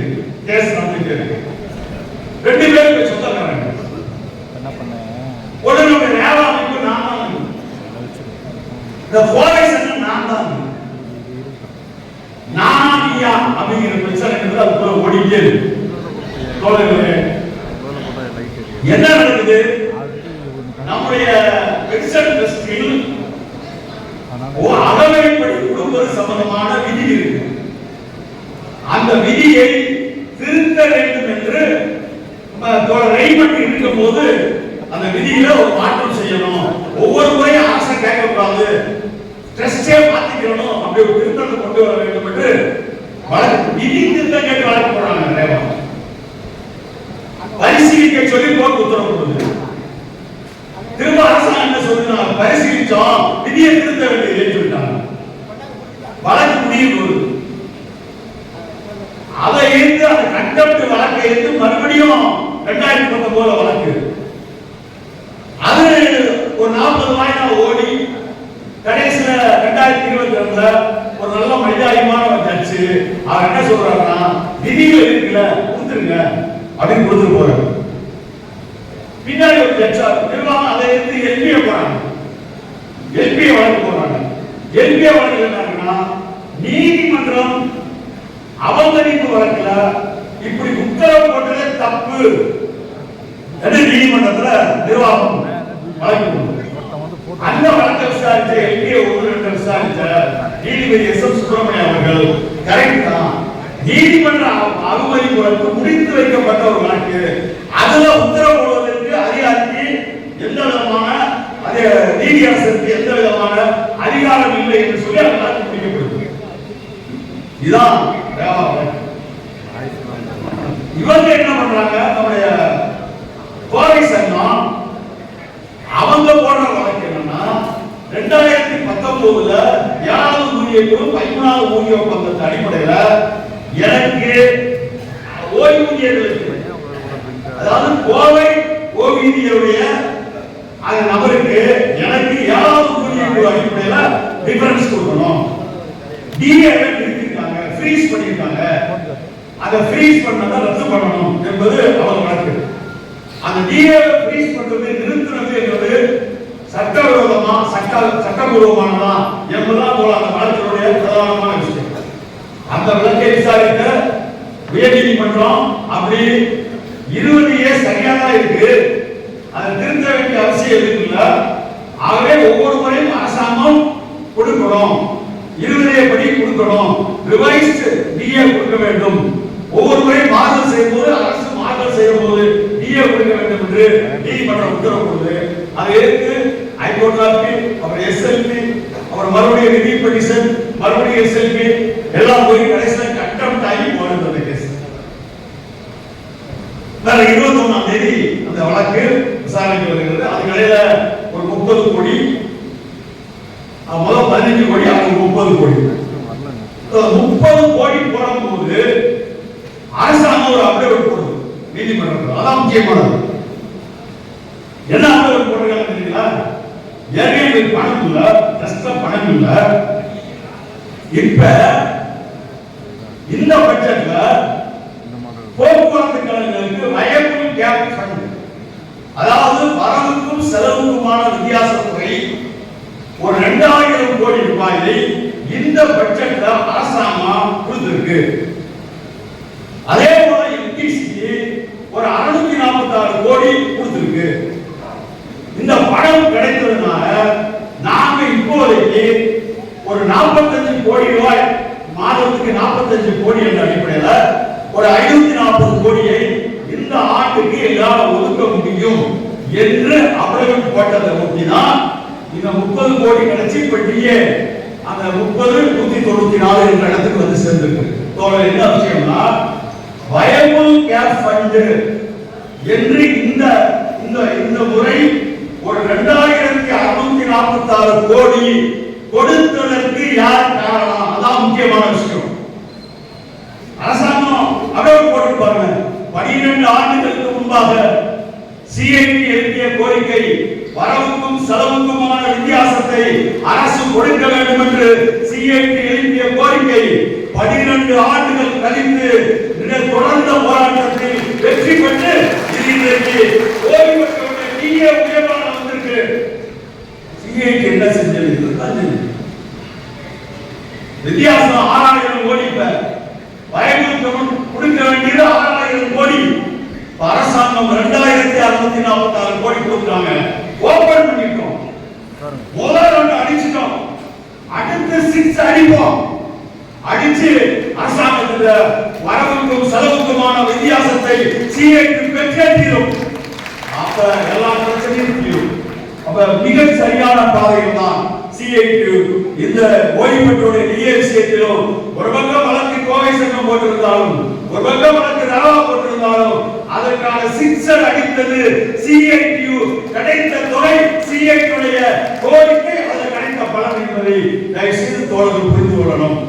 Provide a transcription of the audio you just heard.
இருக்கு, கேஸ் நடந்துட்டு இருக்கு. 2 பேருக்கு சொந்தக்காரங்க. என்ன பண்ண உடனே ரேவா அமைப்பு நான் தான், இந்த கோவேஷன் நான் தான், நானியா அப்படிங்கிற பிரச்சனை அது ஓடிட்டே இருக்கு. என்ன நடக்குது? நம்முடைய பென்ஷன் ட்ரஸ்டில் அகவைப்படி கொடுப்பது சம்பந்தமான விதி இருக்கு. அந்த விதியை திருத்த வேண்டும் என்று இருக்கும் போது அந்த விதியில ஒரு மாற்றம் செய்யணும். ஒவ்வொரு முறையும் அரசை கேட்கக்கூடாது, ட்ரஸ்டே மாத்திக்கணும், அப்படி ஒரு திருத்தத்தை கொண்டு வர வேண்டும் என்று வழக்கு விதி திருத்தம் கேட்டு வழக்கு போடுறாங்க. பரிசீலிக்க சொல்லி கோர்ட் உத்தரவு கொடுக்குது. திரும்ப அரசாங்கம் என்ன சொல்லுங்க, பரிசீலிச்சோம், விதியை திருத்த வேண்டியது சொல்லிட்டாங்க. வழக்கு முடியும் போது அதை இருந்து அந்த கண்டெம்ட் வழக்கை எடுத்து மறுபடியும் 2019 வழக்கு, அது ஒரு 40 வாய்னா ஓடி கடைசியில 2022 ஒரு நல்ல மனிதாபிமான ஜட்ஜு அவர் என்ன சொல்றாருன்னா, விதிகள் இருக்குல்ல கொடுத்துருங்க அப்படின்னு கொடுத்துட்டு போறாரு. பின்னாடி ஒரு ஜட்ஜா நிர்வாகம் அதை எடுத்து எல்பியை போறாங்க, எல்பியை வழக்கு போறாங்க. எல்பியை வழக்கு என்னன்னா, நீதிமன்றம் அவமதிப்பு வழக்குல இப்படி உத்தரவு போட்டதே தப்பு என்று நீதிமன்றத்துல நிர்வாகம் வழக்கு. அந்த வழக்கை விசாரிச்ச எல்பியை ஒன்று விசாரிச்ச நீதிபதி எஸ்.எம். சுப்பிரமணியம் அவர்கள் கரெக்ட் தான், நீதிமன்ற அவமதிப்பு வழக்கு முடித்து வைக்கப்பட்ட ஒரு வழக்கு, அதுல உத்தரவு போடுவதற்கு அதிகாரிக்கு எந்த விதமான நீதியரசருக்கு எந்த விதமான அதிகாரம் இல்லை என்று சொல்லி அந்த வழக்கு முடிக்கப்படுது. இதுதான் இவங்க என்ன பண்றாங்க, நம்முடைய கோவை சங்கம் அவங்க போடுற வழக்கு என்னன்னா, 2019 7வது ஊதிய குழு 13வது ஊதிய ஒப்பந்தத்தின் அடிப்படையில எனக்கு ஓய்வூதியர்களுக்கு, அதாவது கோவை ஓய்வூதியருடைய அந்த நபருக்கு எனக்கு 7வது ஊதிய குழு அடிப்படையில டிஃபரன்ஸ் கொடுக்கணும். டிஏ நிறுத்திட்டாங்க, ஃப்ரீஸ் பண்ணிட்டாங்க, அதை ஃப்ரீஸ் பண்ணதை ரத்து பண்ணணும் என்பது அவர் வழக்கு. அந்த டிஏ ஃப்ரீஸ் பண்றது நிறுத்துறது என்பது சட்டவிரோதமா சட்டபூர்வமானதா என்பதுதான் போல அந்த வழக்கினுடைய பிரதானமான விஷயம். அந்த வழக்கை விசாரித்த உயர்நீதிமன்றம் அப்படி 20 சரியானதா இருக்கு, அதை திருத்த வேண்டிய அவசியம் இல்லை, ஆகவே ஒவ்வொரு முறையும் அரசாங்கம் கொடுக்கணும், 20 படி கொடுக்கணும், ரிவைஸ்ட் டிஏ கொடுக்க வேண்டும், ஒவ்வொரு முறையும் மாறுதல் செய்யும் போது அரசு மாறுதல் செய்யும் போது டிஏ கொடுக்க வேண்டும் என்று நீதிமன்றம் உத்தரவு கொடுத்து, அதை எடுத்து ஹைகோர்ட் அப்புறம் எஸ்எல்பி அப்புறம் மறுபடியும் ரிவ்யூ பெட்டிஷன் மறுபடியும் எஸ்எல்பி எல்லாம் போய் கடைசியில் கண்டெம்ட் ஆகி போனது கேஸ். 21ஆம் தேதி அந்த வழக்கு விசாரணைக்கு வருகிறது. அதுக்கிடையில ஒரு 30 கோடி, முதல் 15 கோடி, அவங்க 30 கோடி, 30 கோடி போடும்போது அரசாங்கம் ஒரு அப்டேட் போடுது நீதிமன்றத்தில். அதான் முக்கியமானது. என்ன அப்டேட் போடுறாங்க தெரியுங்களா? ஏற்கனவே பணம் இல்ல, பணம் இல்ல, இப்ப இந்த பட்ஜெட்ல போக்குவரத்து கழகங்களுக்கு வயபிள் கேப் ஃபண்ட், அதாவது வரவுக்கும் செலவுக்குமான வித்தியாசத்தை ஒரு 2000 கோடி ரூபாயை இந்த பட்ஜெட்ல அரசாங்கம் கொடுத்திருக்கு. அதே போல எம்டிசிக்கு ஒரு 646 கோடி கொடுத்திருக்கு. இந்த பணம் கிடைத்ததுனால நாங்க இப்போதைக்கு ஒரு 45 கோடி ரூபாய், மாதத்துக்கு 45 கோடி என்ற அடிப்படையில் ஒரு 540 கோடியை இந்த ஆண்டுக்கு எங்களால் ஒதுக்க முடியும் என்று அவ்வளவு போட்டதை ஒட்டிதான் இந்த 30 கோடி கிடைச்சி இப்படியே அந்த 30 194 என்ற இடத்துக்கு வந்து சேர்ந்திருக்கு. என்ன விஷயம்னா, வயபிள் கேப் ஃபண்ட் என்று இந்த முறை ஒரு 2646 கோடி கொடுத்ததற்கு யார் காரணம்? அதான் முக்கியமான விஷயம். அரசாங்கம் அடவு போட்டு பாருங்க. 12 ஆண்டுகளுக்கு முன்பாக சிஐடி எழுப்பிய கோரிக்கை, வரவுக்கும் செலவுக்குமான வித்தியாசத்தை அரசு கொடுக்க வேண்டும் என்று சிஐடி எழுப்பிய கோரிக்கை 12 ஆண்டுகள் கழித்து கொடுக்க வேண்டியது 6000 கோடி. அரசாங்கம் 2646 கோடி கொடுத்தாங்க. ஓபன் பண்ணிட்டோம். முதல் ரவுண்ட் அடிச்சிட்டோம். அடுத்து 6 அடிப்போம். அடிச்சு அரசாங்கத்துல வரவுக்கும் செலவுக்குமான வித்தியாசத்தை சிஏக்கு பெற்றே தீரும். அப்ப எல்லா பிரச்சனையும் தீரும். அப்ப மிக சரியான பாதையில் தான் சிஐக்கு இந்த ஓய்வு பெற்றோருடைய நிதிய விஷயத்திலும் ஒரு பக்கம் வழக்கு கோவை சட்டம் போட்டிருந்தாலும் ஒரு பக்கம் வழக்கு ரவா போட்டிருந்தாலும் அதற்கான சிக்ஸர் அடித்தது சிஐடியு. கிடைத்த தொகை சிஐடியுடைய கோரிக்கை, அது கிடைத்த பலன் என்பதை தயவு செய்து தோழர்கள் புரிந்து கொள்ளணும்.